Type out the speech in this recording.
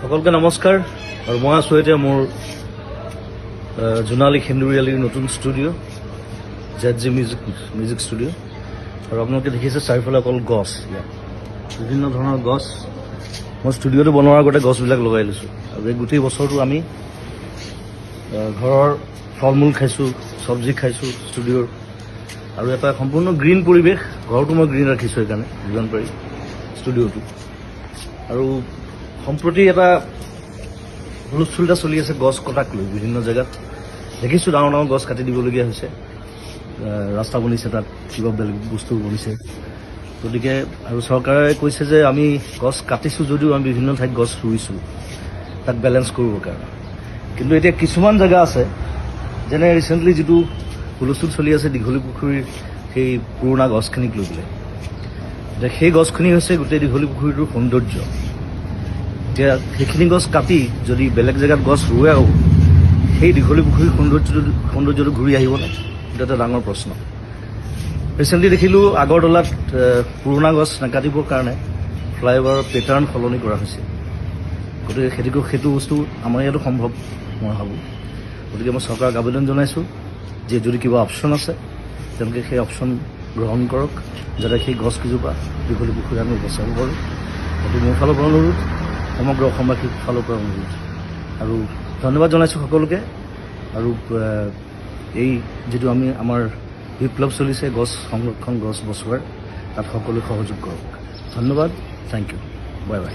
সকলকে নমস্কাৰ আৰু মই আছোঁ এতিয়া মোৰ জোনালী সেন্দুৰীয়ালিৰ নতুন ষ্টুডিঅ' ZG মিউজিক ষ্টুডিঅ' আৰু আপোনালোকে দেখিছে চাৰিওফালে অকল গছ, ইয়াত বিভিন্ন ধৰণৰ গছ। মই ষ্টুডিঅ'টো বনোৱাৰ আগতে গছবিলাক লগাই লৈছোঁ আৰু এই গোটেই বছৰটো আমি ঘৰৰ ফল মূল খাইছোঁ, চব্জি খাইছোঁ ষ্টুডিঅ'ৰ, আৰু এটা সম্পূৰ্ণ গ্ৰীণ পৰিৱেশ। ঘৰটো মই গ্ৰীণ ৰাখিছোঁ সেইকাৰণে যিমান পাৰি ষ্টুডিঅ'টো। আৰু সম্প্ৰতি এটা হুলস্থুল এটা চলি আছে গছ কটাক লৈ। বিভিন্ন জেগাত দেখিছোঁ ডাঙৰ ডাঙৰ গছ কাটি দিবলগীয়া হৈছে, ৰাস্তা বনিছে, তাত কিবা বেলেগ বস্তু বনিছে। গতিকে আৰু চৰকাৰে কৈছে যে আমি গছ কাটিছোঁ যদিও আমি বিভিন্ন ঠাইত গছ ৰুইছোঁ তাক বেলেঞ্চ কৰিবৰ কাৰণে। কিন্তু এতিয়া কিছুমান জেগা আছে, যেনে ৰিচেণ্টলি যিটো হুলস্থুল চলি আছে দীঘলী পুখুৰীৰ সেই পুৰণা গছখিনিক লৈ পেলাই। এতিয়া সেই গছখিনি হৈছে গোটেই দীঘলী পুখুৰীটোৰ সৌন্দৰ্য। এতিয়া সেইখিনি গছ কাটি যদি বেলেগ জেগাত গছ ৰুৱেও সেই দীঘলী পুখুৰীৰ সৌন্দৰ্যটো ঘূৰি আহিবনে? এইটো এটা ডাঙৰ প্ৰশ্ন। ৰিচেণ্টলি দেখিলোঁ আগৰতলাত পুৰণা গছ নাকাটিবৰ কাৰণে ফ্লাইঅভাৰৰ পেটাৰ্ণ সলনি কৰা হৈছে। গতিকে সেইটো বস্তু আমাৰ ইয়াতো সম্ভৱ মই ভাবোঁ। গতিকে মই চৰকাৰক আবেদন জনাইছোঁ যে যদি কিবা অপশ্যন আছে তেওঁলোকে সেই অপশ্যন গ্ৰহণ কৰক, যাতে সেই গছকেইজোপা দীঘলী পুখুৰী আমি বচাব পাৰোঁ। সেইটো মোৰ ফালৰ পৰা অনুৰোধ, সমগ্ৰ অসমবাসীৰ ফালৰ পৰা অনুৰোধ। আৰু ধন্যবাদ জনাইছোঁ সকলোকে। আৰু এই যিটো আমাৰ বিপ্লৱ চলিছে গছ সংৰক্ষণ, গছ বচোৱাৰ, তাত সকলোৱে সহযোগ কৰক। ধন্যবাদ, থেংক ইউ, বাই বাই।